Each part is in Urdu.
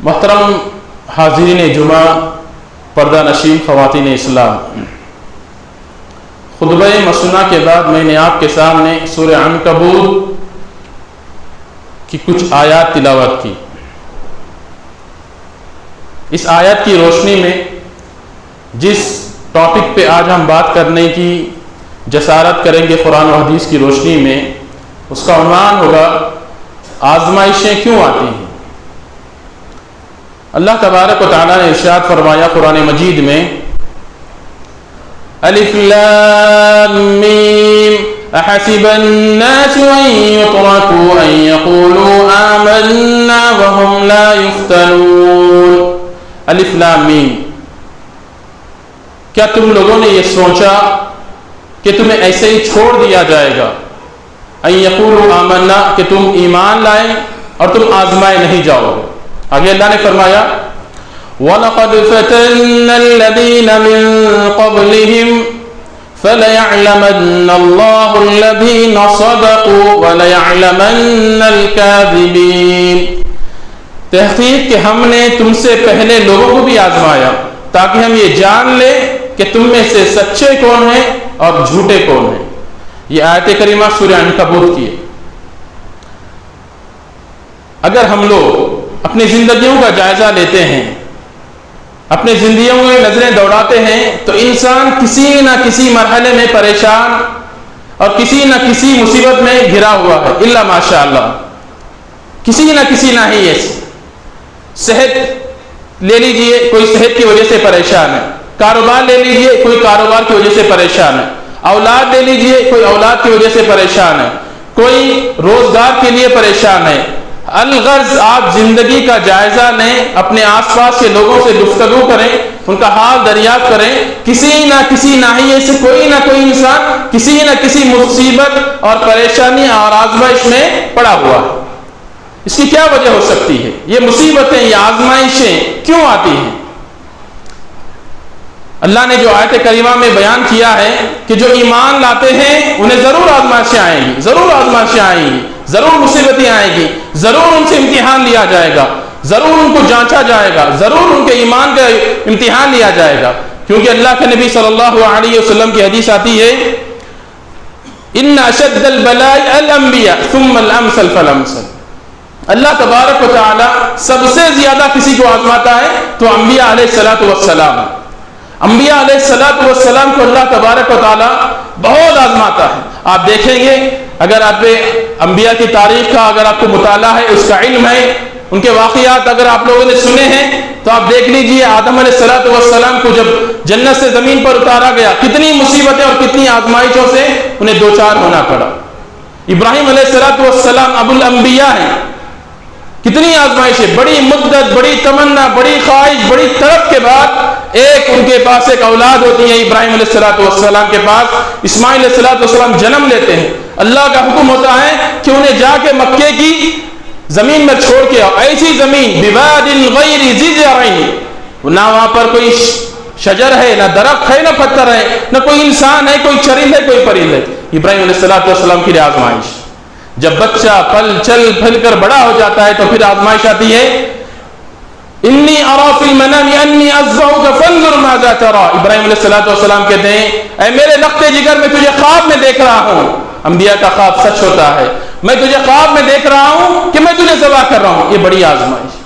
محترم حاضرین جمعہ، پردہ نشین خواتین اسلام، خطبہ مسنہ کے بعد میں نے آپ کے سامنے سورہ عنکبوت کی کچھ آیات تلاوت کی۔ اس آیت کی روشنی میں جس ٹاپک پہ آج ہم بات کرنے کی جسارت کریں گے قرآن و حدیث کی روشنی میں، اس کا عنوان ہوگا آزمائشیں کیوں آتی ہیں۔ اللہ تبارک و تعالیٰ نے ارشاد فرمایا قرآن مجید میں، الف لام میم احسب الناس ان يتركوا ان يقولوا آمنا وهم لا يفتنون۔ الف لام میم، کیا تم لوگوں نے یہ سوچا کہ تمہیں ایسے ہی چھوڑ دیا جائے گا؟ ان يقولوا آمنا، کہ تم ایمان لائیں اور تم آزمائے نہیں جاؤ گے۔ آگے اللہ نے فرمایا وَلَقَدْ فَتَنَّ الَّذِينَ مِن قَبْلِهِمْ فَلَيَعْلَمَنَّ اللَّهُ الَّذِينَ صَدَقُوا وَلَيَعْلَمَنَّ الْكَاذِبِينَ۔ تحقیق کہ ہم نے تم سے پہلے لوگوں کو بھی آزمایا تاکہ ہم یہ جان لیں کہ تم میں سے سچے کون ہیں اور جھوٹے کون ہیں۔ یہ آیت کریمہ سورہ عنکبوت کی ہے۔ اگر ہم لوگ اپنی زندگیوں کا جائزہ لیتے ہیں، اپنی زندگیوں میں نظریں دوڑاتے ہیں، تو انسان کسی نہ کسی مرحلے میں پریشان اور کسی نہ کسی مصیبت میں گھرا ہوا ہے، الا ماشاء اللہ، کسی نہ کسی نہ ہی ایسی۔ صحت لے لیجئے، کوئی صحت کی وجہ سے پریشان ہے۔ کاروبار لے لیجئے، کوئی کاروبار کی وجہ سے پریشان ہے۔ اولاد لے لیجئے، کوئی اولاد کی وجہ سے پریشان ہے، کوئی روزگار کے لیے پریشان ہے۔ الغرض آپ زندگی کا جائزہ لیں، اپنے آس پاس کے لوگوں سے گفتگو کریں، ان کا حال دریافت کریں، کسی نہ کسی ناحیے سے کوئی نہ کوئی انسان کسی نہ کسی مصیبت اور پریشانی اور آزمائش میں پڑا ہوا ہے۔ اس کی کیا وجہ ہو سکتی ہے؟ یہ مصیبتیں، یہ آزمائشیں کیوں آتی ہیں؟ اللہ نے جو آیت کریمہ میں بیان کیا ہے کہ جو ایمان لاتے ہیں انہیں ضرور آزمائشیں آئیں گی، ضرور آزمائشیں آئیں گی، ضرور مصیبتیں آئیں گی، ضرور ان سے امتحان لیا جائے گا، ضرور ان کو جانچا جائے گا، ضرور ان کے ایمان کا امتحان لیا جائے گا، کیونکہ اللہ کے نبی صلی اللہ علیہ وسلم کی حدیث آتی ہے ان اشد البلاء الانبیاء ثم الامثل فالامثل۔ اللہ تبارک و تعالی سب سے زیادہ کسی کو آزماتا ہے تو انبیاء علیہ الصلوۃ والسلام۔ انبیاء علیہ الصلوۃ والسلام کو اللہ تبارک و تعالی بہت آزماتا ہے۔ آپ دیکھیں گے، اگر آپ انبیاء کی تاریخ کا اگر آپ کو مطالعہ ہے، اس کا علم ہے، ان کے واقعات اگر آپ لوگوں نے سنے ہیں تو آپ دیکھ لیجئے آدم علیہ الصلوۃ والسلام کو جب جنت سے زمین پر اتارا گیا، کتنی مصیبتیں اور کتنی آزمائشوں سے انہیں دوچار ہونا پڑا۔ ابراہیم علیہ الصلوۃ والسلام ابو الانبیاء ہیں، کتنی آزمائشیں، بڑی مدت، بڑی تمنا، بڑی خواہش، بڑی طلب کے بعد ان کے پاس ایک اولاد ہوتی ہے۔ ابراہیم علیہ الصلوۃ والسلام کے پاس اسماعیل علیہ الصلوۃ والسلام جنم لیتے ہیں۔ اللہ کا حکم ہوتا ہے کہ انہیں جا کے مکے کی زمین میں چھوڑ کے آؤ، ایسی زمین بواد غیر ذی زرع، نہ وہاں پر کوئی شجر ہے، نہ درخت ہے، نہ پتھر ہے، نہ کوئی انسان ہے، کوئی چرند ہے، کوئی پرند ہے۔ ابراہیم علیہ الصلوۃ والسلام کی آزمائش، جب بچہ پل چل پھل کر بڑا ہو جاتا ہے تو پھر آزمائش آتی ہے انی ارا فی المنام انی اذبحک فانظر ماذا تری۔ ابراہیم علیہ الصلوۃ والسلام کہتے ہیں اے میرے لخت جگر، میں تجھے خواب میں دیکھ رہا ہوں۔ انبیاء کا خواب سچ ہوتا ہے، میں تجھے خواب میں دیکھ رہا ہوں کہ میں تجھے ذبح کر رہا ہوں۔ یہ بڑی آزمائش۔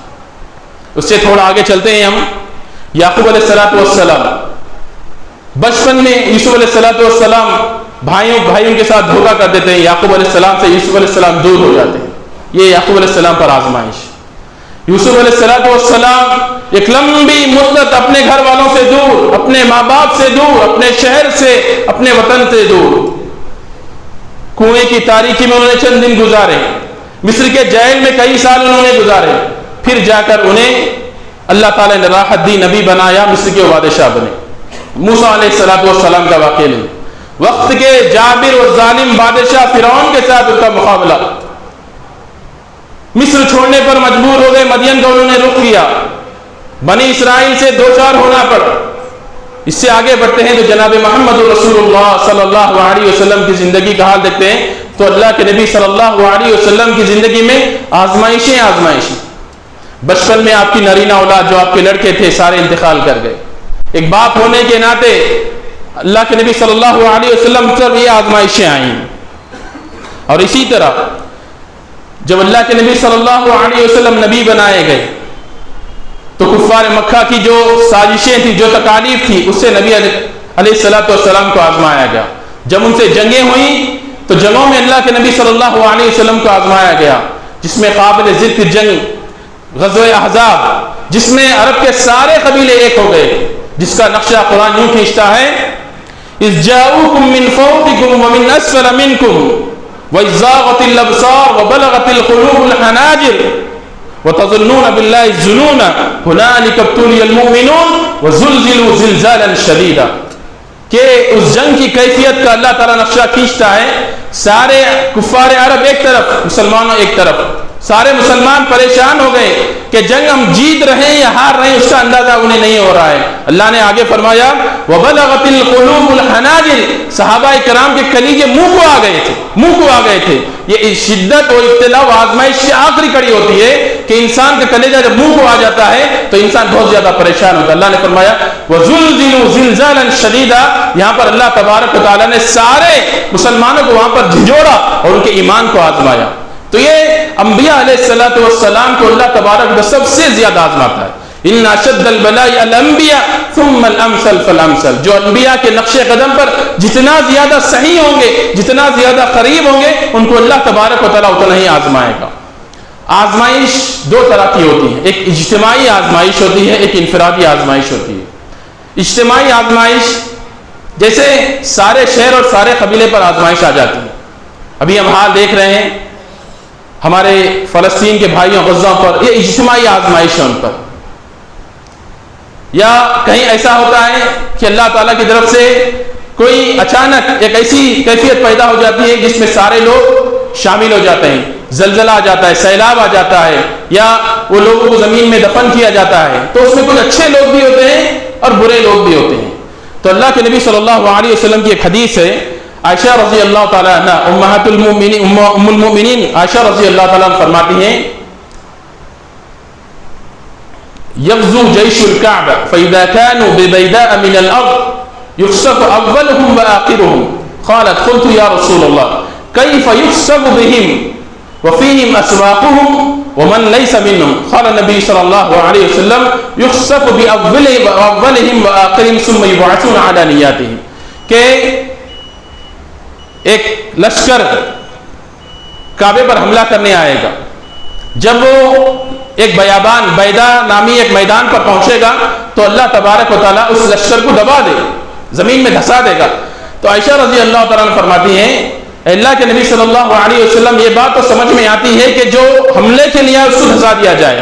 اس سے تھوڑا آگے چلتے ہیں ہم، یعقوب علیہ الصلوۃ والسلام بچپن میں یوسف علیہ الصلوۃ والسلام بھائیوں کے ساتھ دھوکہ کر دیتے ہیں، یعقوب علیہ السلام سے یوسف علیہ السلام دور ہو جاتے ہیں۔ یہ یعقوب علیہ السلام پر آزمائش۔ یوسف علیہ الصلوۃ والسلام ایک لمبی مدت اپنے گھر والوں سے دور، اپنے ماں باپ سے دور، اپنے شہر سے، اپنے وطن سے دور، کنویں کی تاریکی میں انہوں نے چند دن گزارے، مصر کے جیل میں کئی سال انہوں نے گزارے، پھر جا کر انہیں اللہ تعالیٰ نے راحت دی، نبی بنایا، مصر کے بادشاہ بنے۔ موسیٰ علیہ الصلوۃ والسلام کا واقعہ لیں، وقت کے جابر اور ظالم بادشاہ فرعون کے ساتھ ان کا مقابلہ، مصر چھوڑنے پر مجبور ہو گئے، مدین کا انہوں نے رخ کیا، بنی اسرائیل سے دوچار ہونا پڑا۔ اس سے آگے بڑھتے ہیں تو جناب محمد رسول اللہ صلی اللہ علیہ وسلم کی زندگی کا حال دیکھتے ہیں تو اللہ کے نبی صلی اللہ علیہ وسلم کی زندگی میں آزمائشیں بچپن میں آپ کی نرینہ اولاد جو آپ کے لڑکے تھے سارے انتقال کر گئے. ایک باپ ہونے کے ناطے اللہ کے نبی صلی اللہ علیہ وسلم پر یہ آزمائشیں آئیں. اور اسی طرح جب اللہ کے نبی صلی اللہ علیہ وسلم نبی بنائے گئے تو کفار مکہ کی جو سازشیں تھیں، جو تکالیف تھی، اس سے نبی علیہ السلام کو آزمایا گیا. جب ان سے جنگیں ہوئیں تو جنگوں میں اللہ کے نبی صلی اللہ علیہ وسلم کو آزمایا گیا، جس میں قابل ذکر جنگ غزوہ احزاب، جس میں عرب کے سارے قبیلے ایک ہو گئے، جس کا نقشہ قرآن یوں کھینچتا ہے: اذ جاؤکم من فوقکم ومن اسفل منکم وَإِذْ زَاغَتِ الْأَبْصَارُ وَبَلَغَتِ الْقُلُوبُ الْحَنَاجِرَ وَتَظُنُّونَ بِاللَّهِ الظُّنُونَ هُنَالِكَ ابْتُلِيَ الْمُؤْمِنُونَ وَزُلْزِلُوا زِلْزَالًا شَدِيدًا. کہ اس جنگ کی کیفیت کا اللہ تعالیٰ نقشہ کھینچتا ہے. سارے کفار عرب ایک طرف، مسلمانوں ایک طرف. سارے مسلمان پریشان ہو گئے کہ جنگ ہم جیت رہے ہیں یا ہار رہے ہیں اس کا اندازہ انہیں نہیں ہو رہا ہے. اللہ نے آگے فرمایا وَبَلَغَتِ الْقُلُوبُ الْحَنَاجِرَ، صحابہ کرام کے کلیجے منہ کو آ گئے تھے. یہ شدت اور ابتلا و آزمائش کی آخری کڑی ہوتی ہے کہ انسان کا کلیجہ جب منہ کو آ جاتا ہے تو انسان بہت زیادہ پریشان ہوتا ہے. اللہ نے فرمایا وَزُلْزِلُوا زِلْزَالًا شَدِيدًا. یہاں پر اللہ تبارک و تعالیٰ نے سارے مسلمانوں کو وہاں پر جھنجھوڑا اور ان کے ایمان کو آزمایا. تو یہ انبیاء علیہ السلام کو اللہ تبارک و سب سے زیادہ آزماتا ہے. ان اشد البلاء الانبیاء ثم الامثل فالامثل. جو انبیاء کے نقش قدم پر جتنا زیادہ صحیح ہوں گے، جتنا زیادہ قریب ہوں گے، ان کو اللہ تبارک و تعالیٰ اتنا ہی آزمائے گا. آزمائش دو طرح کی ہوتی ہے، ایک اجتماعی آزمائش ہوتی ہے، ایک انفرادی آزمائش ہوتی ہے. اجتماعی آزمائش جیسے سارے شہر اور سارے قبیلے پر آزمائش آ جاتی ہے. ابھی ہم حال دیکھ رہے ہیں ہمارے فلسطین کے بھائیوں غزہ پر، یہ اجتماعی آزمائش ہے ان پر. یا کہیں ایسا ہوتا ہے کہ اللہ تعالیٰ کی طرف سے کوئی اچانک ایک ایسی کیفیت پیدا ہو جاتی ہے جس میں سارے لوگ شامل ہو جاتے ہیں. زلزلہ آ جاتا ہے، سیلاب آ جاتا ہے، یا وہ لوگوں کو زمین میں دفن کیا جاتا ہے. تو اس میں کچھ اچھے لوگ بھی ہوتے ہیں اور برے لوگ بھی ہوتے ہیں. تو اللہ کے نبی صلی اللہ علیہ وسلم کی ایک حدیث ہے، عائشہ رضی اللہ تعالیٰ عنہ امہات المؤمنین ام المؤمنین عائشہ رضی اللہ تعالیٰ عنہ فرماتی ہیں یغزو جیش الکعبہ فاذا كانوا ببیداء من الارض یخسف اولهم وآخرهم قالت قلت یا رسول اللہ کیف یخسف بهم وفيهم اسواقهم ومن ليس منهم قال النبي صلى الله عليه وسلم يخسف بأولهم وآخرهم ثم يبعثون على نياتهم. کہ ایک لشکر کعبے پر حملہ کرنے آئے گا. جب وہ ایک بیابان بیدا نامی ایک میدان پر پہنچے گا تو اللہ تبارک و تعالیٰ اس لشکر کو دبا دے، زمین میں دھسا دے گا. تو عائشہ رضی اللہ تعالیٰ عنہ فرماتی ہیں اللہ کے نبی صلی اللہ علیہ وسلم یہ بات تو سمجھ میں آتی ہے کہ جو حملے کے لیے اس کو دھسا دیا جائے،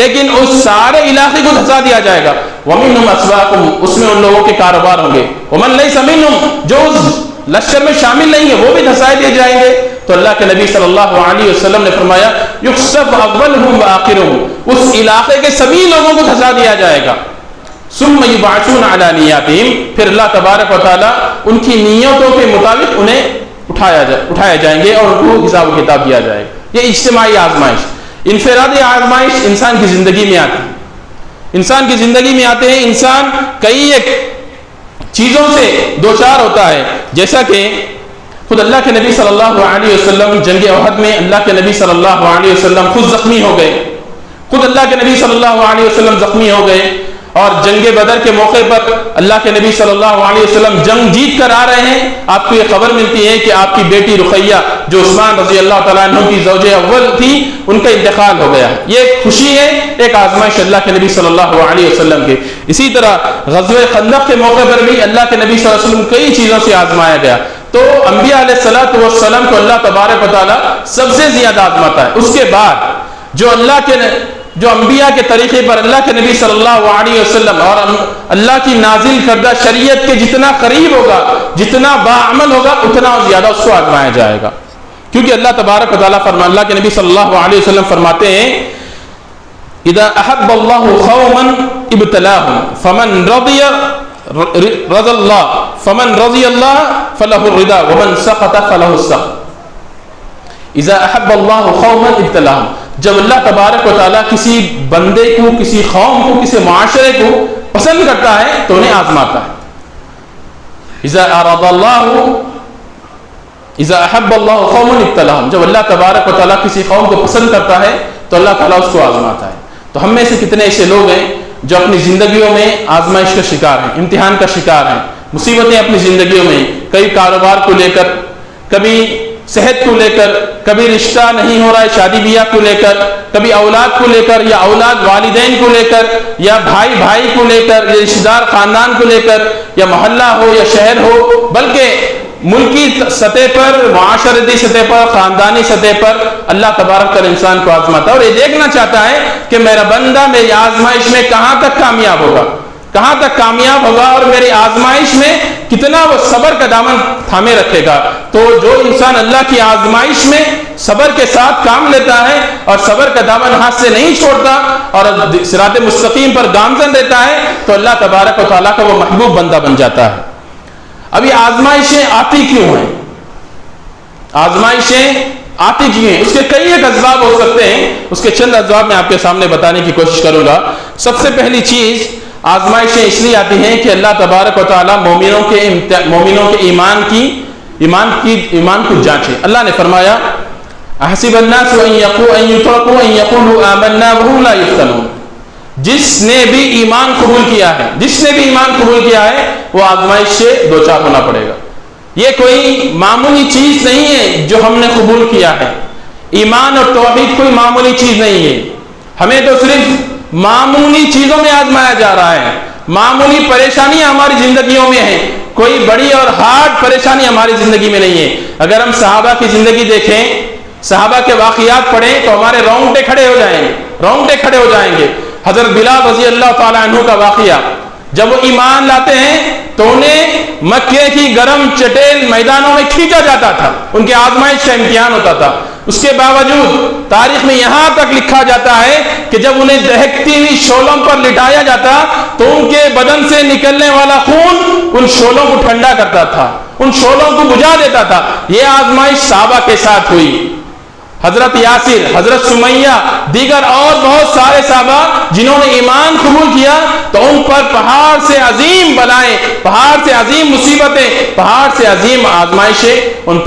لیکن اس سارے علاقے کو دھسا دیا جائے گا. وَمِنْهُمْ أَسْوَاقُهُمْ، اس میں ان لوگوں کے کاروبار ہوں گے. وَمَنْ لَيْسَ مِنْهُمْ، جو اس لشکر میں شامل نہیں ہے وہ بھی دھسائے دیے جائیں گے. تو اللہ کے نبی صلی اللہ علیہ وسلم نے فرمایا یخسف اولهم وآخرهم، اس علاقے کے سبھی لوگوں کو دھسا دیا جائے گا. ثم يبعثون على نياتهم، پھر اللہ تبارک و تعالیٰ ان کی نیتوں کے مطابق انہیں اٹھایا جائیں گے اور ان کو حساب و کتاب دیا جائے گا. یہ اجتماعی آزمائش. انفرادی آزمائش انسان کی زندگی میں آتی ہے. انسان کی زندگی میں آتے ہیں انسان کئی ایک چیزوں سے دوچار ہوتا ہے. جیسا کہ خود اللہ کے نبی صلی اللہ علیہ وسلم جنگ احد میں اللہ کے نبی صلی اللہ علیہ وسلم خود زخمی ہو گئے. خود اللہ کے نبی صلی اللہ علیہ وسلم زخمی ہو گئے. اور جنگ بدر کے موقع پر اللہ کے نبی صلی اللہ علیہ وسلم جنگ جیت کر آ رہے ہیں. آپ کو یہ خبر ملتی ہے کہ آپ کی بیٹی رقیہ جو عثمان رضی اللہ تعالیٰ عنہ کی زوج اول تھی ان کا انتقال ہو گیا. یہ ایک خوشی ہے، ایک آزمائش اللہ کے نبی صلی اللہ علیہ وسلم کے. اسی طرح غزوہ خندق کے موقع پر بھی اللہ کے نبی صلی اللہ علیہ وسلم کئی چیزوں سے آزمایا گیا. تو انبیاء علیہ السلام کو اللہ تبارک و تعالیٰ سب سے زیادہ آزماتا ہے. اس کے بعد جو انبیاء کے طریقے پر اللہ کے نبی صلی اللہ علیہ وسلم اور اللہ کی نازل کردہ شریعت کے جتنا قریب ہوگا، جتنا باعمل ہوگا، اتنا زیادہ اس کو آزمایا جائے گا. کیونکہ اللہ تبارک و تعالیٰ اللہ کے نبی صلی اللہ علیہ وسلم فرماتے ہیں اذا احب اللہ قوما ابتلاهم فمن رضی اللہ فلہ الرضا ومن سخط فلہ السخط. اذا احب اللہ قوما ابتلاهم، جب اللہ تبارک و تعالیٰ کسی بندے کو، کسی قوم کو، کسی معاشرے کو پسند کرتا ہے تو انہیں آزماتا ہے. اذا اراد اللہ، اذا احب اللہ قوما ابتلاهم، جب اللہ تبارک و تعالیٰ کسی قوم کو پسند کرتا ہے تو اللہ تعالیٰ اس کو آزماتا ہے. تو ہم میں سے کتنے ایسے لوگ ہیں جو اپنی زندگیوں میں آزمائش کا شکار ہیں، امتحان کا شکار ہیں، مصیبتیں اپنی زندگیوں میں، کئی کاروبار کو لے کر، کبھی صحت کو لے کر، کبھی رشتہ نہیں ہو رہا ہے شادی بیاہ کو لے کر، کبھی اولاد کو لے کر، یا اولاد والدین کو لے کر، یا بھائی بھائی کو لے کر، یا رشتہ دار خاندان کو لے کر، یا محلہ ہو یا شہر ہو، بلکہ ملکی سطح پر، معاشرتی سطح پر، خاندانی سطح پر اللہ تبارک تعالیٰ انسان کو آزماتا ہے اور یہ دیکھنا چاہتا ہے کہ میرا بندہ میری آزمائش میں کہاں تک کامیاب ہوگا، کہاں تک کامیاب ہوگا، اور میری آزمائش میں کتنا وہ صبر کا دامن تھامے رکھے گا. تو جو انسان اللہ کی آزمائش میں صبر کے ساتھ کام لیتا ہے اور صبر کا دامن ہاتھ سے نہیں چھوڑتا اور صراط مستقیم پر گامزن رہتا ہے تو اللہ تبارک و تعالیٰ کا وہ محبوب بندہ بن جاتا ہے. اب یہ آزمائشیں آتی کیوں ہیں؟ آزمائشیں آتی کیوں ہیں؟ اس کے کئی ایک اسباب ہو سکتے ہیں، اس کے چند اسباب میں آپ کے سامنے بتانے کی کوشش کروں گا. سب سے پہلی چیز، آزمائشیں اس لیے آتی ہیں کہ اللہ تبارک و تعالیٰ مومنوں کے ایمان کو جانچے. اللہ نے فرمایا احسب الناس ان يتركوا ان يقولوا آمنا وهم لا يفتنون، جس نے بھی ایمان قبول کیا ہے وہ آزمائش سے دوچار ہونا پڑے گا. یہ کوئی معمولی چیز نہیں ہے جو ہم نے قبول کیا ہے. ایمان اور توحید کوئی معمولی چیز نہیں ہے. ہمیں تو صرف معمولی چیزوں میں آزمایا جا رہا ہے. معمولی پریشانیاں ہماری زندگیوں میں ہیں، کوئی بڑی اور ہارڈ پریشانی ہماری زندگی میں نہیں ہے. اگر ہم صحابہ کی زندگی دیکھیں، صحابہ کے واقعات پڑھیں تو ہمارے رونگٹے کھڑے ہو جائیں گے. حضرت بلال رضی اللہ تعالیٰ عنہ کا واقعہ، جب وہ ایمان لاتے ہیں تو انہیں مکے کی گرم چٹیل میدانوں میں کھینچا جاتا تھا، ان کے آزمائش کا امتحان ہوتا تھا. اس کے باوجود تاریخ میں یہاں تک لکھا جاتا ہے کہ جب انہیں دہکتی ہوئی شعلوں پر لٹایا جاتا تو ان کے بدن سے نکلنے والا خون ان شعلوں کو ٹھنڈا کرتا تھا، ان شعلوں کو بجھا دیتا تھا. یہ آزمائش صحابہ کے ساتھ ہوئی. حضرت یاسر، حضرت سمیہ، دیگر اور بہت سارے صحابہ جنہوں نے ایمان قبول کیا تو ان پر پہاڑ سے عظیم بلائیں، پہاڑ سے عظیم مصیبتیں، پہاڑ سے عظیم آزمائشیں ان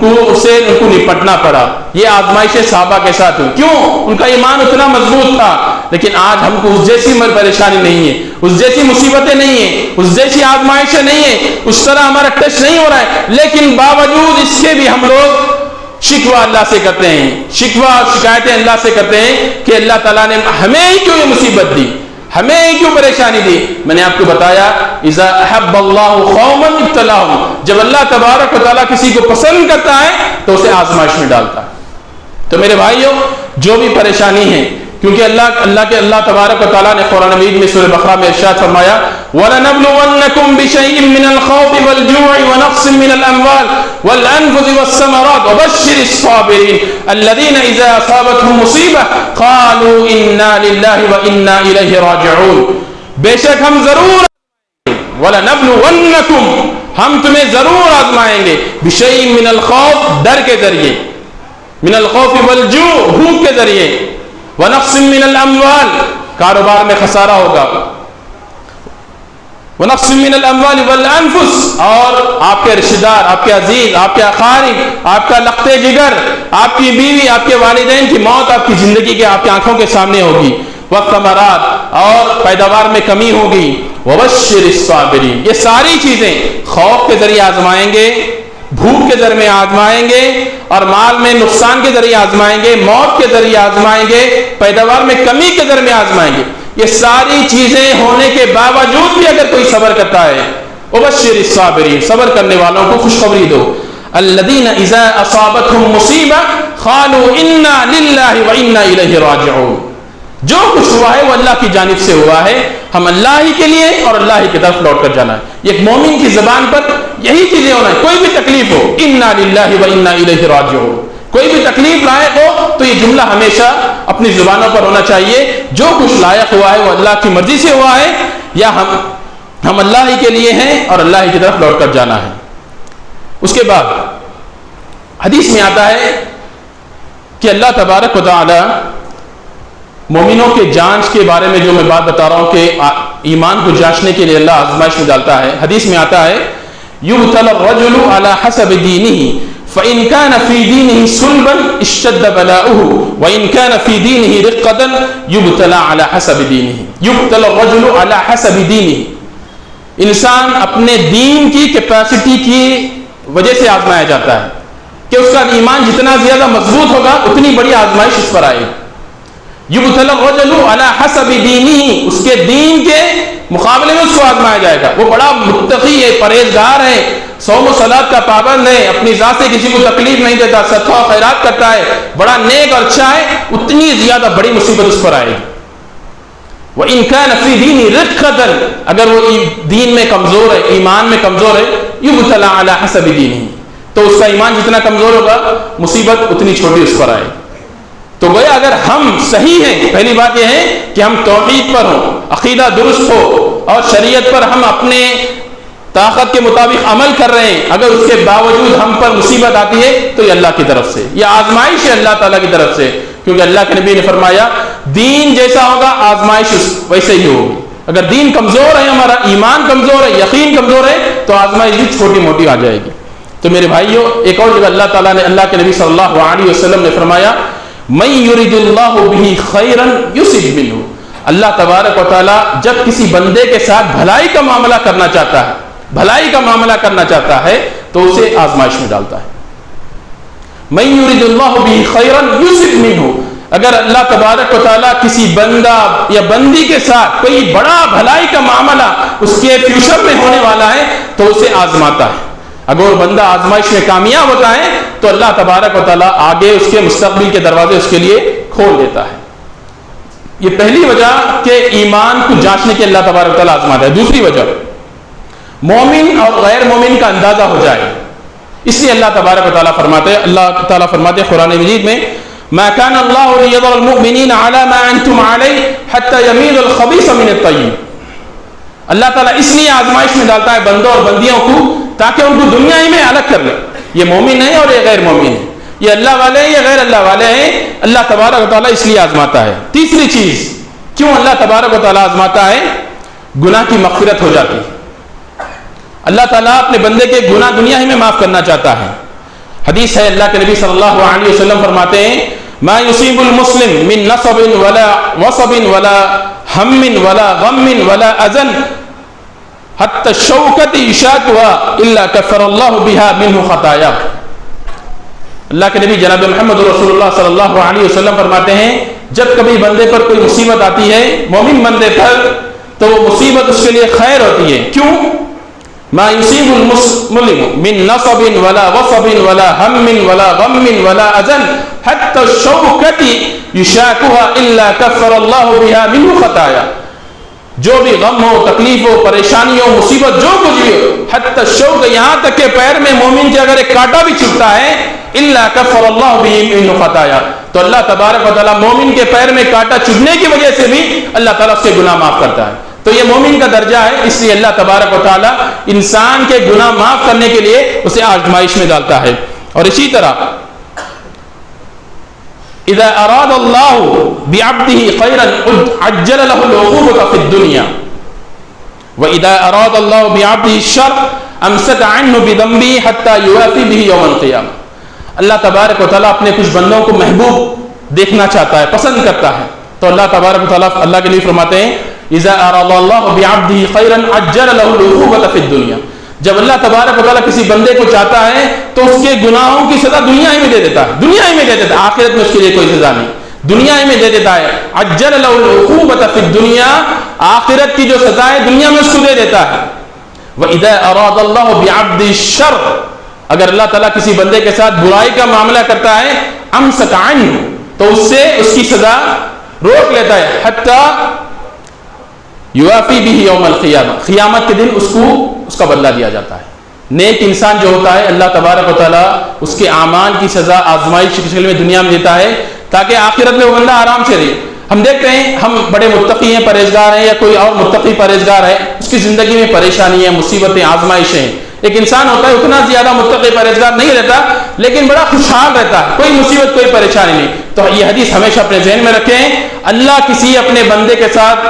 کو نپٹنا پڑا. یہ آزمائشیں صحابہ کے ساتھ ہوئی. کیوں؟ ان کا ایمان اتنا مضبوط تھا. لیکن آج ہم کو اس جیسی پریشانی نہیں ہے، اس جیسی مصیبتیں نہیں ہیں، اس جیسی آزمائشیں نہیں ہیں، اس طرح ہمارا ٹچ نہیں ہو رہا ہے. لیکن باوجود اس کے بھی ہم لوگ شکوہ اللہ سے کرتے ہیں، شکوہ اور شکایتیں اللہ سے کرتے ہیں کہ اللہ تعالیٰ نے ہمیں ہی کیوں یہ مصیبت دی، ہمیں ہی کیوں پریشانی دی. میں نے آپ کو بتایا اذا احب اللہ قوما ابتلاهم، جب اللہ تبارک و تعالیٰ کسی کو پسند کرتا ہے تو اسے آزمائش میں ڈالتا ہے. تو میرے بھائیوں، جو بھی پریشانی ہے، کیونکہ اللہ تبارک و تعالیٰ نے قرآن مجید میں سورہ بقرہ میں ارشاد فرمایا وَلَنَبْلُوَنَّكُمْ بِشَيْءٍ مِّنَ الْخَوْفِ وَالْجُوعِ وَنَقْصٍ مِّنَ الْأَمْوَالِ وَالْأَنفُسِ وَالثَّمَرَاتِ وَبَشِّرِ الصَّابِرِينَ الَّذِينَ إِذَا أَصَابَتْهُم مُّصِيبَةٌ قَالُوا إِنَّا لِلَّهِ وَإِنَّا إِلَيْهِ راجعون. بے شک ہم ضرور وَلَنَبْلُوَنَّكُمْ، ہم تمہیں ضرور آزمائیں گے، بِشَيْءٍ مِّنَ الْخَوْفِ، ڈر کے ذریعے، مِّنَ الْخَوْفِ وَالْجُوعِ، بھوک کے ذریعے، وَنَقْصٍ مِّنَ الْأَمْوَالِ، کاروبار میں خسارہ ہوگا، وَنَقْصٍ مِّنَ الْأَمْوَالِ وَالْأَنفُسِ، اور آپ کے رشتہ دار، آپ کے عزیز، آپ کے اقارب، آپ کا لختے جگر، آپ کی بیوی، آپ کے والدین کی موت آپ کی زندگی کے، آپ کی آنکھوں کے سامنے ہوگی، والثمرات، اور پیداوار میں کمی ہوگی، وَبَشِّرِ الصَّابِرِينَ. یہ ساری چیزیں خوف کے ذریعے آزمائیں گے، بھوک کے ذریعے آزمائیں گے، اور مال میں نقصان کے ذریعے آزمائیں گے، موت کے ذریعے آزمائیں گے، پیداوار میں کمی کے ذریعے آزمائیں گے. یہ ساری چیزیں ہونے کے باوجود بھی اگر کوئی صبر کرتا ہے، وبشر الصابرین، صبر کرنے والوں کو خوشخبری دو. الذین اذا اصابتهم مصیبہ قالوا انا للہ وانا الیہ راجعون. جو کچھ ہوا ہے وہ اللہ کی جانب سے ہوا ہے، ہم اللہ ہی کے لیے اور اللہ ہی کی طرف لوٹ کر جانا ہے. ایک مومن کی زبان پر یہی چیزیں ہونا ہے. کوئی بھی تکلیف ہو، انا للہ وانا الیہ راجعون، کوئی بھی تکلیف لائق ہو تو یہ جملہ ہمیشہ اپنی زبانوں پر ہونا چاہیے. جو کچھ لائق ہوا ہے وہ اللہ کی مرضی سے ہوا ہے، یا ہم اللہ ہی کے لیے ہیں اور اللہ ہی کی طرف لوٹ کر جانا ہے. اس کے بعد حدیث میں آتا ہے کہ اللہ تبارک و تعالی مومنوں کے جانچ کے بارے میں جو میں بات بتا رہا ہوں کہ ایمان کو جانچنے کے لیے اللہ آزمائش میں ڈالتا ہے. حدیث میں آتا ہے یبتلی الرجل علی حسب دینہ فإن كان في دينه صلبا اشتد بلاؤه وإن كان في دينه رقة يبتلى على حسب دينه. يبتلى الرجل على حسب دينه. انسان اپنے دین کی کیپیسٹی کی وجہ سے آزمایا جاتا ہے کہ اس کا ایمان جتنا زیادہ مضبوط ہوگا اتنی بڑی آزمائش اس پر آئے گی. یبتلی الرجل علی حسب دینہ، اس کے دین کے مقابلے میں اس کو آزمایا جائے گا. وہ بڑا متقی ہے، پرہیزگار ہے، صوم و صلاۃ کا پابند ہے، اپنی ذات سے کسی کو تکلیف نہیں دیتا، صدقہ و خیرات کرتا ہے، بڑا نیک اور اچھا ہے، اتنی زیادہ بڑی مصیبت اس پر آئے گی. وَإِن كَانَ فِي دِينِ رِقَّةً، اگر وہ دین میں کمزور ہے، ایمان میں کمزور ہے، یبتلی علی حسب دینہ، تو اس کا ایمان جتنا کمزور ہوگا مصیبت اتنی چھوٹی اس پر آئے گی. تو گویا اگر ہم صحیح ہیں، پہلی بات یہ ہے کہ ہم توحید پر ہوں، عقیدہ درست ہو اور شریعت پر ہم اپنے طاقت کے مطابق عمل کر رہے ہیں، اگر اس کے باوجود ہم پر مصیبت آتی ہے تو یہ اللہ کی طرف سے، یہ آزمائش ہے اللہ تعالیٰ کی طرف سے. کیونکہ اللہ کے نبی نے فرمایا دین جیسا ہوگا آزمائش ویسے ہی ہوگی. اگر دین کمزور ہے، ہمارا ایمان کمزور ہے، یقین کمزور ہے، تو آزمائش بھی چھوٹی موٹی آ جائے گی. تو میرے بھائیوں، ایک اور جگہ اللہ تعالیٰ نے، اللہ کے نبی صلی اللہ علیہ وسلم نے فرمایا من یرید اللہ بہ خیرا یصب منہ. اللہ تبارک و تعالیٰ جب کسی بندے کے ساتھ بھلائی کا معاملہ کرنا چاہتا ہے، بھلائی کا معاملہ کرنا چاہتا ہے تو اسے آزمائش میں ڈالتا ہے. من یرید اللہ بہ خیرا یصب منہ. اگر اللہ تبارک و تعالیٰ کسی بندہ یا بندی کے ساتھ کوئی بڑا بھلائی کا معاملہ اس کے فیوچر میں ہونے والا ہے تو اسے آزماتا ہے. اگر وہ بندہ آزمائش میں کامیاب ہوتا ہے تو اللہ تبارک و تعالیٰ آگے اس کے مستقبل کے دروازے اس کے لیے کھول دیتا ہے. یہ پہلی وجہ کہ ایمان کو جانچنے کے اللہ تبارک و تعالیٰ آزماتا ہے. دوسری وجہ مومن اور غیر مومن کا اندازہ ہو جائے، اس لیے اللہ تبارک و تعالیٰ فرماتے ہیں، اللہ تعالیٰ فرماتے ہیں قرآن مجید میں ما كان الله ليذر المؤمنين على ما انتم عليه حتى يميز الخبيث من الطيب. اللہ تعالیٰ اس لیے آزمائش میں ڈالتا ہے بندوں اور بندیوں کو تاکہ ان کو دنیا ہی میں الگ کر لے. یہ مومن ہے اور یہ غیر مومن ہے، یہ اللہ والے ہیں، یہ غیر اللہ والے ہیں. اللہ تبارک و تعالیٰ اس لیے آزماتا ہے. تیسری چیز کیوں اللہ تبارک و تعالیٰ آزماتا ہے؟ گناہ کی مغفرت ہو جاتی ہے. اللہ تعالیٰ اپنے بندے کے گناہ دنیا ہی میں معاف کرنا چاہتا ہے. حدیث ہے، اللہ کے نبی صلی اللہ علیہ وسلم فرماتے ہیں ما يصيب المسلم من نصب ولا وصب ولا هم ولا غم ولا اذى حتى الشوكة يشاكها الا كفر الله بها منه خطاياه. اللہ کے نبی جناب محمد رسول اللہ صلی اللہ علیہ وسلم فرماتے ہیں جب کبھی بندے پر کوئی مصیبت آتی ہے، مومن بندے پر، تو وہ مصیبت اس کے لیے خیر ہوتی ہے. کیوں؟ ما يصيب المسلم من نصب ولا وصب ولا هم ولا غم ولا اذى حتى الشوكة يشاكها الا كفر الله بها منه خطايا. جو بھی غم ہو، تکلیف ہو، پریشانی ہو، مصیبت جو کچھ بھی ہو، حتی الشوک، یہاں تک کہ پیر میں مومن کے اگر ایک کانٹا بھی چبھتا ہے، الا کفر اللہ بہ منہ خطایا، تو اللہ تبارک و تعالیٰ مومن کے پیر میں کانٹا چبھنے کی وجہ سے بھی اللہ تعالیٰ اس کے گناہ معاف کرتا ہے. تو یہ مومن کا درجہ ہے، اس لیے اللہ تبارک و تعالیٰ انسان کے گناہ معاف کرنے کے لیے اسے آزمائش میں ڈالتا ہے. اور اسی طرح اذا اراد اللہ بعبده خیرا عجل له العقوبة في الدنيا واذا اراد اللہ بعبده الشر امسك عنه بذنبه حتى يوافي به يوم القيامة. اللہ تبارک و تعالیٰ اپنے کچھ بندوں کو محبوب دیکھنا چاہتا ہے، پسند کرتا ہے، تو اللہ تبارک و تعالیٰ اللہ کے لیے فرماتے ہیں اذا اراد اللہ بعبده خیرا عجل له العقوبة في الدنيا. جب اللہ تبارک و تعالیٰ کسی بندے کو چاہتا ہے تو اس کے گناہوں کی سزا دنیا ہی میں دے دیتا ہے، دنیا ہی میں دے دیتا ہے، آخرت میں اس کے لیے کوئی سزا نہیں، دنیا ہی میں دے دیتا ہے. عجل له العقوبة في الدنيا، آخرت کی جو سزا ہے دنیا میں اس کو دے دیتا ہے. واذا اراد اللہ بعبد الشر، اگر اللہ تعالیٰ کسی بندے کے ساتھ برائی کا معاملہ کرتا ہے، امسک عنہ، تو اس سے اس کی سزا روک لیتا ہے، حتی یوافی بھی یوم القیامہ، قیامت کے دن اس کا بدلہ دیا جاتا ہے. نیک انسان جو ہوتا ہے اللہ تبارک و تعالیٰ اس کے اعمال کی سزا آزمائش کی شکل میں دنیا میں دیتا ہے تاکہ آخرت میں وہ بندہ آرام سے رہے. ہم دیکھتے ہیں ہم بڑے متقی ہیں، پرہیزگار ہیں، یا کوئی اور متقی پرہیزگار ہے، اس کی زندگی میں پریشانی ہے، مصیبتیں، آزمائشیں ہیں، ایک انسان ہوتا ہے اتنا زیادہ متقی پرہیزگار نہیں رہتا لیکن بڑا خوشحال رہتا ہے, کوئی مصیبت کوئی پریشانی نہیں. تو یہ حدیث ہمیشہ اپنے ذہن میں رکھیں. اللہ کسی اپنے بندے کے ساتھ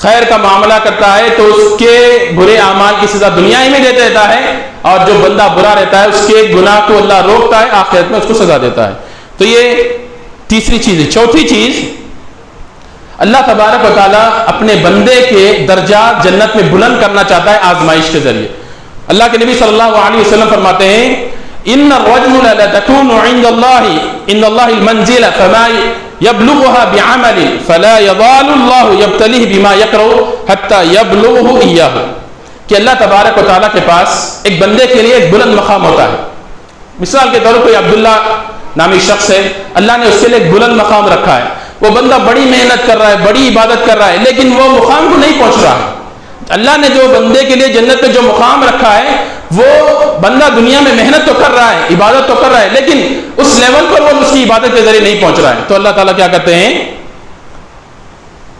خیر کا معاملہ کرتا ہے تو اس کے برے اعمال کی سزا دنیا ہی میں دے دیتا ہے, اور جو بندہ برا رہتا ہے اس کے گناہ کو اللہ روکتا ہے, آخرت میں اس کو سزا دیتا ہے. تو یہ تیسری چیز ہے. چوتھی چیز, اللہ تبارک و تعالیٰ اپنے بندے کے درجات جنت میں بلند کرنا چاہتا ہے آزمائش کے ذریعے. اللہ کے نبی صلی اللہ علیہ وسلم فرماتے ہیں ان الرجل لتكون عند الله المنزل فما يبلغها بعمل فلا يضال الله يبتليه بما يكره حتى يبلغه اياه. کہ اللہ تبارک و تعالیٰ کے پاس ایک بندے کے لیے ایک بلند مقام ہوتا ہے. مثال کے طور پر کوئی عبداللہ نامی شخص ہے, اللہ نے اس کے لیے ایک بلند مقام رکھا ہے. وہ بندہ بڑی محنت کر رہا ہے, بڑی عبادت کر رہا ہے, لیکن وہ مقام کو نہیں پہنچ رہا ہے. اللہ نے جو بندے کے لیے جنت میں جو مقام رکھا ہے وہ بندہ دنیا میں محنت تو کر رہا ہے, عبادت تو کر رہا ہے, لیکن اس لیول پر وہ اس کی عبادت کے ذریعے نہیں پہنچ رہا ہے. تو اللہ تعالیٰ کیا کرتے ہیں,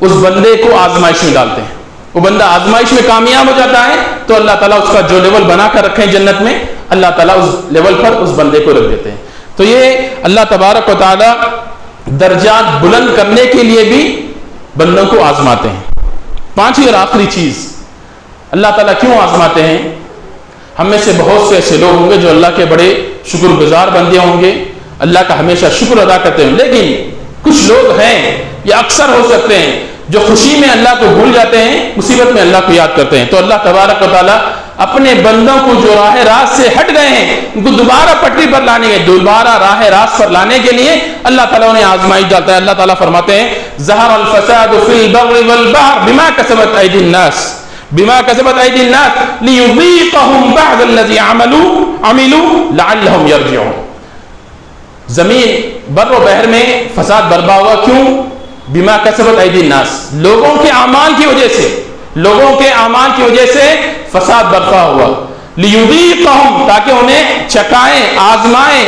اس بندے کو آزمائش میں ڈالتے ہیں. وہ بندہ آزمائش میں کامیاب ہو جاتا ہے تو اللہ تعالیٰ اس کا جو لیول بنا کر رکھے ہیں جنت میں, اللہ تعالیٰ اس لیول پر اس بندے کو رکھ دیتے ہیں. تو یہ اللہ تبارک و تعالیٰ درجات بلند کرنے کے لیے بھی بندوں کو آزماتے ہیں. پانچویں اور آخری چیز, اللہ تعالیٰ کیوں آزماتے ہیں؟ ہم میں سے بہت سے ایسے لوگ ہوں گے جو اللہ کے بڑے شکر گزار بندے ہوں گے, اللہ کا ہمیشہ شکر ادا کرتے ہیں, لیکن کچھ لوگ ہیں یا اکثر ہو سکتے ہیں جو خوشی میں اللہ کو بھول جاتے ہیں, مصیبت میں اللہ کو یاد کرتے ہیں. تو اللہ تبارک و تعالیٰ اپنے بندوں کو جو راہ راست سے ہٹ گئے ہیں ان کو دوبارہ پٹری پر لانے کے, دوبارہ راہ راست پر لانے کے لیے اللہ تعالیٰ انہیں آزمائش ڈالتا ہے. اللہ تعالیٰ فرماتے ہیں ظہر الفساد فی البر والبحر بما کسبت ایدی الناس بما کسبت ایدی الناس لیذیقہم بعض الذی عملوا لعلہم یرجعون. زمین بر و بحر میں فساد برپا ہوا, کیوں؟ بما کسبت ایدی الناس, لوگوں کے اعمال کی وجہ سے, لوگوں کے اعمال کی وجہ سے فساد برپا ہوا. لیذیقہم, تاکہ انہیں چکائیں, آزمائیں,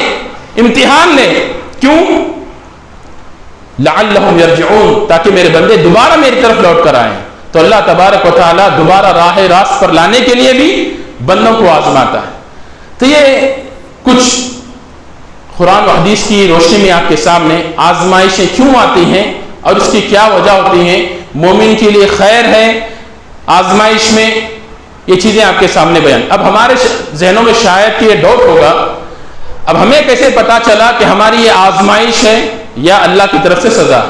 امتحان لیں. کیوں؟ لعلہم یرجعون, تاکہ میرے بندے دوبارہ میری طرف لوٹ کر آئیں. تو اللہ تبارک و تعالیٰ دوبارہ راہ راست پر لانے کے لیے بھی بندوں کو آزماتا ہے. تو یہ کچھ قرآن و حدیث کی روشنی میں آپ کے سامنے آزمائشیں کیوں آتی ہیں اور اس کی کیا وجہ ہوتی ہیں, مومن کے لیے خیر ہے آزمائش میں, یہ چیزیں آپ کے سامنے بیان. اب ہمارے ذہنوں میں شاید کہ یہ ڈاؤٹ ہوگا, اب ہمیں کیسے پتا چلا کہ ہماری یہ آزمائش ہے یا اللہ کی طرف سے سزا؟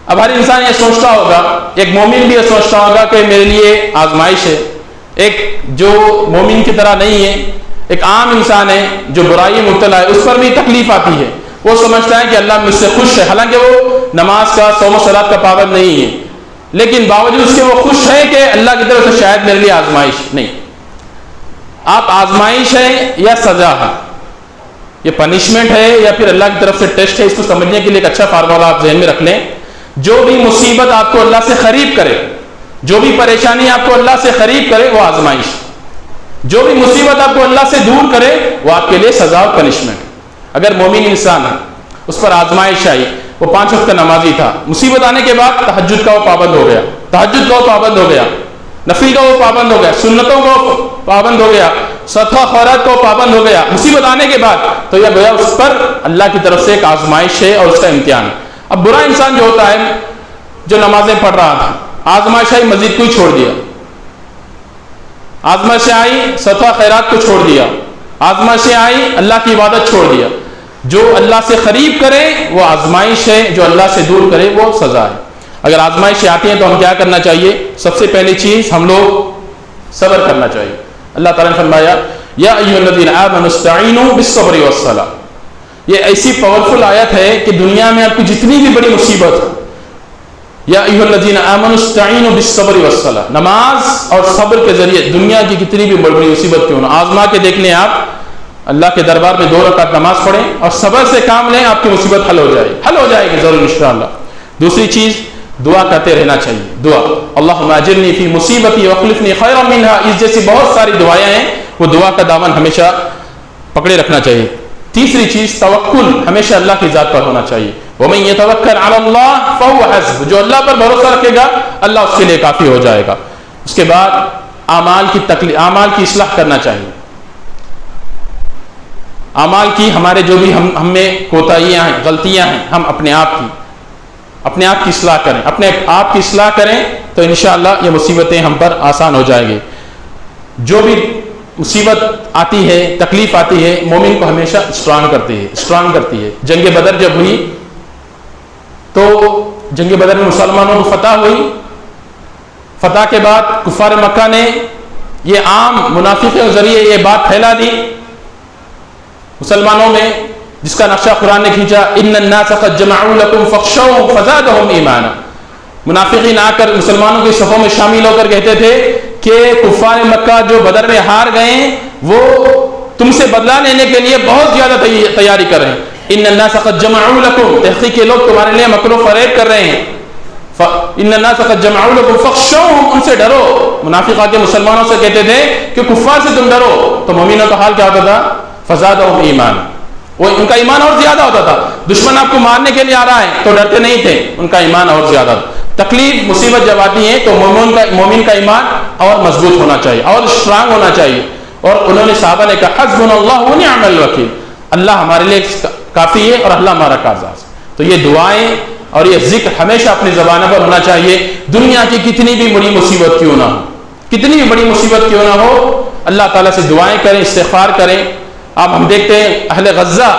اب ہر انسان یہ سوچتا ہوگا, ایک مومن بھی یہ سوچتا ہوگا کہ میرے لیے آزمائش ہے. ایک جو مومن کی طرح نہیں ہے, ایک عام انسان ہے جو برائی مبتلا ہے, اس پر بھی تکلیف آتی ہے. وہ سمجھتا ہے کہ اللہ مجھ سے خوش ہے, حالانکہ وہ نماز کا, صوم و صلاۃ کا پابند نہیں ہے, لیکن باوجود اس کے وہ خوش ہے کہ اللہ کی طرف سے شاید میرے لیے آزمائش نہیں. آپ آزمائش ہے یا سزا ہے, یہ پنشمنٹ ہے یا پھر اللہ کی طرف سے ٹیسٹ ہے, اس کو سمجھنے کے لیے ایک اچھا فارمولا آپ ذہن میں رکھ لیں. جو بھی مصیبت آپ کو اللہ سے قریب کرے, جو بھی پریشانی آپ کو اللہ سے قریب کرے وہ آزمائش, جو بھی مصیبت آپ کو اللہ سے دور کرے وہ آپ کے لیے سزا اور پنشمنٹ. اگر مومن انسان ہے, اس پر آزمائش آئی, وہ 5 وقت نمازی تھا, مصیبت آنے کے بعد تہجد کا وہ پابند ہو گیا, تہجد کا وہ پابند ہو گیا, نفل کا وہ پابند ہو گیا, سنتوں کو پابند ہو گیا, صدقہ خیرات کو پابند ہو گیا. مصیبت آنے کے بعد تو یہ گویا اس پر اللہ کی طرف سے ایک آزمائش ہے اور اس کا امتحان. اب برا انسان جو ہوتا ہے, جو نمازیں پڑھ رہا تھا, آزمائش آئی مزید کوئی چھوڑ دیا, آزمائشیں آئی صدقہ خیرات کو چھوڑ دیا, آزمائشیں آئی اللہ کی عبادت چھوڑ دیا. جو اللہ سے قریب کرے وہ آزمائش ہے, جو اللہ سے دور کرے وہ سزا ہے. اگر آزمائشیں آتی ہیں تو ہم کیا کرنا چاہیے؟ سب سے پہلی چیز ہم لوگ صبر کرنا چاہیے. اللہ تعالیٰ نے فرمایا یا ایھا الذین آمنوا استعینوا بالصبر والصلاۃ. یہ ایسی پاورفل آیت ہے کہ دنیا میں آپ کی جتنی بھی بڑی مصیبت ہو, یا ایھا الذین آمنوا استعینوا بالصبر والصلاۃ, نماز اور صبر کے ذریعے دنیا کی کتنی بھی بڑی مصیبت کیوں نہ, آزما کے دیکھ لیں آپ, اللہ کے دربار میں 2 رکعت نماز پڑھیں اور صبر سے کام لیں, آپ کی مصیبت حل ہو جائے گی ضرور انشاءاللہ. دوسری چیز دعا کرتے رہنا چاہیے. دعا اللہم اجرنی فی مصیبتی واخلفنی خیرا منہا, اس جیسی بہت ساری دعائیں ہیں, وہ دعا کا دامن ہمیشہ پکڑے رکھنا چاہیے. تیسری چیز توکل ہمیشہ اللہ کی ذات پر ہونا چاہیے. ومن یتوکل علی اللہ فہو حسبہ, جو اللہ پر بھروسہ رکھے گا اللہ اس کے لیے کافی ہو جائے گا. اس کے بعد اعمال کی اصلاح کرنا چاہیے. اعمال کی ہمارے جو بھی ہم میں کوتاہیاں ہیں، غلطیاں ہیں، ہم اپنے آپ کی اصلاح کریں، اپنے آپ کی اصلاح کریں تو انشاءاللہ یہ مصیبتیں ہم پر آسان ہو جائیں گی. جو بھی مصیبت آتی ہے، تکلیف آتی ہے، مومن کو ہمیشہ اسٹرانگ کرتی ہے. جنگ بدر جب ہوئی تو جنگ بدر میں مسلمانوں کو فتح ہوئی. فتح کے بعد کفار مکہ نے یہ عام منافقوں کے ذریعے یہ بات پھیلا دی مسلمانوں میں، جس کا نقشہ قرآن نے کھینچا، ان الناس قد جمعوا لكم فاخشوهم فزادهم ایمانا. منافقین آ کر مسلمانوں کی صفوں میں شامل ہو کر کہتے تھے کہ کفار مکہ جو بدر میں ہار گئے ہیں وہ تم سے بدلہ لینے کے لیے بہت زیادہ تیاری کر رہے ہیں. ان الناس قد جمعوا لكم، تحقیق کے لوگ تمہارے لیے مکر و فریب کر رہے ہیں. ان الناس قد جمعوا لكم فاخشوهم، ان سے ڈرو. منافق آ کے مسلمانوں سے کہتے تھے کہ کفار سے تم ڈرو. تو مومنوں کا حال کیا ہوتا تھا؟ فزادهم ایمان، وہ ان کا ایمان اور زیادہ ہوتا تھا. دشمن آپ کو مارنے کے لیے آ رہا ہے تو ڈرتے نہیں تھے، ان کا ایمان اور زیادہ تھا. تکلیف مصیبت جب آتی ہے تو مومن کا ایمان اور مضبوط ہونا چاہیے اور اسٹرانگ ہونا چاہیے. اور انہوں نے صحابہ نے کہا حسبنا اللہ ونعم الوکیل، اللہ ہمارے لیے کافی ہے اور اللہ ہمارا کارساز. تو یہ دعائیں اور یہ ذکر ہمیشہ اپنی زبانوں پر ہونا چاہیے. دنیا کی کتنی بھی بڑی مصیبت کیوں نہ ہو، کتنی بھی بڑی مصیبت کیوں نہ ہو، اللہ تعالیٰ سے دعائیں کریں، استغفار کریں. اب ہم دیکھتے ہیں اہل غزہ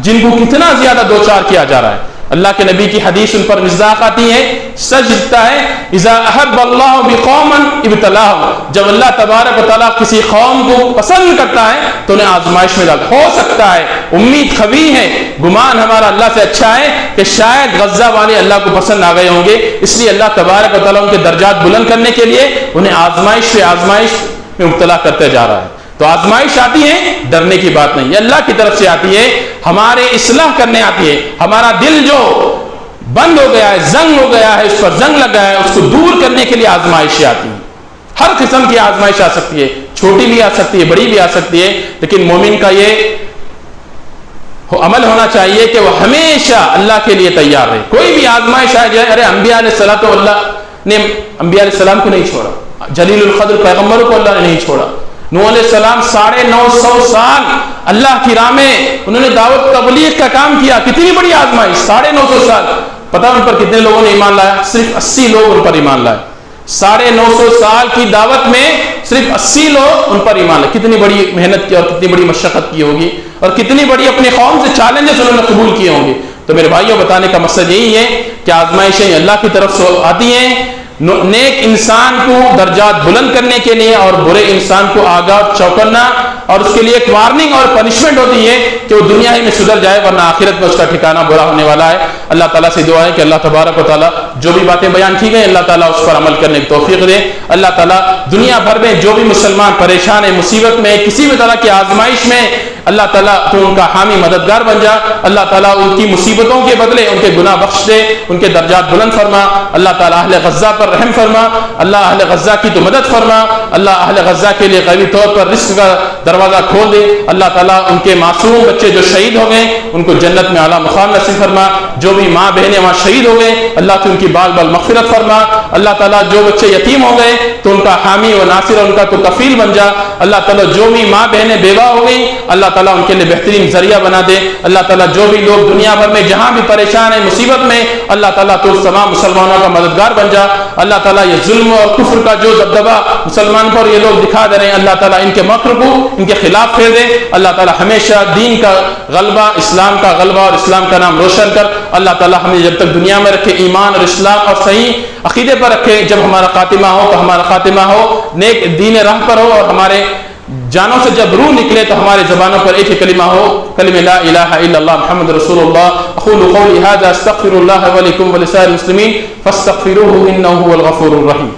جن کو کتنا زیادہ دوچار کیا جا رہا ہے. اللہ کے نبی کی حدیث ان پر مصداق آتی ہے، سچ دکھتا ہے، اذا احب اللہ بقوما ابتلاهم، جب اللہ تبارک و تعالیٰ کسی قوم کو پسند کرتا ہے تو انہیں آزمائش میں ڈالتا. ہو سکتا ہے، امید خوی ہے، گمان ہمارا اللہ سے اچھا ہے کہ شاید غزہ والے اللہ کو پسند آ گئے ہوں گے، اس لیے اللہ تبارک و تعالیٰ ان کے درجات بلند کرنے کے لیے انہیں آزمائش میں مبتلا کرتے جا رہا ہے. تو آزمائش آتی ہے، ڈرنے کی بات نہیں، یہ اللہ کی طرف سے آتی ہے، ہمارے اصلاح کرنے آتی ہے. ہمارا دل جو بند ہو گیا ہے، زنگ ہو گیا ہے، اس پر زنگ لگا ہے، اس کو دور کرنے کے لیے آزمائشیں آتی ہیں. ہر قسم کی آزمائش آ سکتی ہے، چھوٹی بھی آ سکتی ہے، بڑی بھی آ سکتی ہے. لیکن مومن کا یہ عمل ہونا چاہیے کہ وہ ہمیشہ اللہ کے لیے تیار رہے. کوئی بھی آزمائش آ جائے، ارے انبیاء علیہ الصلوۃ واللہ نے انبیاء علیہ السلام کو نہیں چھوڑا، جلیل القدر پیغمبروں کو اللہ نے نہیں چھوڑا. نوح علیہ السلام 950 سال اللہ کی راہ میں انہوں نے دعوت تبلیغ کا کام کیا. کتنی بڑی آزمائش، 950 سال. پتہ ان پر کتنے لوگوں نے ایمان لایا؟ صرف 80 لوگ ان پر ایمان لائے. 950 سال کی دعوت میں صرف 80 لوگ ان پر ایمان لائے. کتنی بڑی محنت کی اور کتنی بڑی مشقت کی ہوگی اور کتنی بڑی اپنی قوم سے چیلنجز انہوں نے قبول کیے ہوں گے. تو میرے بھائیوں، بتانے کا مقصد یہی ہے کہ آزمائشیں اللہ کی طرف سے آتی ہیں نیک انسان کو درجات بلند کرنے کے لیے اور برے انسان کو آگاہ چوکنا، اور اس کے لیے ایک وارننگ اور پنشمنٹ ہوتی ہے کہ وہ دنیا ہی میں سدھر جائے ورنہ آخرت میں اس کا ٹھکانہ برا ہونے والا ہے. اللہ تعالیٰ سے دعا ہے کہ اللہ تبارک و تعالیٰ جو بھی باتیں بیان کی گئی اللہ تعالیٰ اس پر عمل کرنے کی توفیق دے. اللہ تعالیٰ دنیا بھر میں جو بھی مسلمان پریشان ہے، مصیبت میں، کسی بھی طرح کی آزمائش میں، اللہ تعالیٰ تو ان کا حامی مددگار بن جا. اللہ تعالیٰ ان کی مصیبتوں کے بدلے ان کے گناہ بخش دے، ان کے درجات بلند فرما. اللہ تعالیٰ اہل غزہ پر رحم فرما. اللہ اہل غزہ کی تو مدد فرما. اللہ اہل غزہ کے لیے قوی طور پر رزق کا دروازہ کھول دے. اللہ تعالیٰ ان کے معصوم بچے جو شہید ہو گئے ان کو جنت میں اعلیٰ مقام نصیب فرما. جو بھی ماں بہنیں وہاں شہید ہو گئے اللہ تو ان کی بال بال مغفرت فرما. اللہ تعالیٰ جو بچے یتیم ہو گئے تو ان کا حامی و ناصر اور ان کا تو کفیل بن جا. اللہ تعالیٰ جو بھی ماں بہنیں بیوہ ہو گئی اللہ تعالیٰ ان کے لیے بہترین ذریعہ بنا دے. اللہ تعالیٰ جو بھی لوگ دنیا بھر میں جہاں بھی پریشان ہیں، مصیبت میں، اللہ تعالیٰ تو تمام مسلمانوں کا مددگار بن جا. اللہ تعالیٰ یہ ظلم اور کفر کا جو دبدبہ مسلمان پر یہ لوگ دکھا دے رہے ہیں اللہ تعالیٰ ان کے مکر کو ان کے خلاف پھیر دے. اللہ تعالیٰ ہمیشہ دین کا غلبہ، اسلام کا غلبہ اور اسلام کا نام روشن کر. اللہ تعالیٰ ہمیں جب تک دنیا میں رکھے ایمان اور اسلام اور صحیح عقیدے پر رکھے. جب ہمارا خاتمہ ہو تو ہمارا خاتمہ ہو نیک دین راہ پر ہو، اور ہمارے جانوں سے جب روح نکلے تو ہمارے زبانوں پر ایک ہی کلمہ ہو، کلمہ لا الہ الا اللہ محمد رسول اللہ. اقول قولی ھذا استغفر اللہ ولکم ولسائر المسلمین فاستغفروہ انہ هو الغفور الرحیم.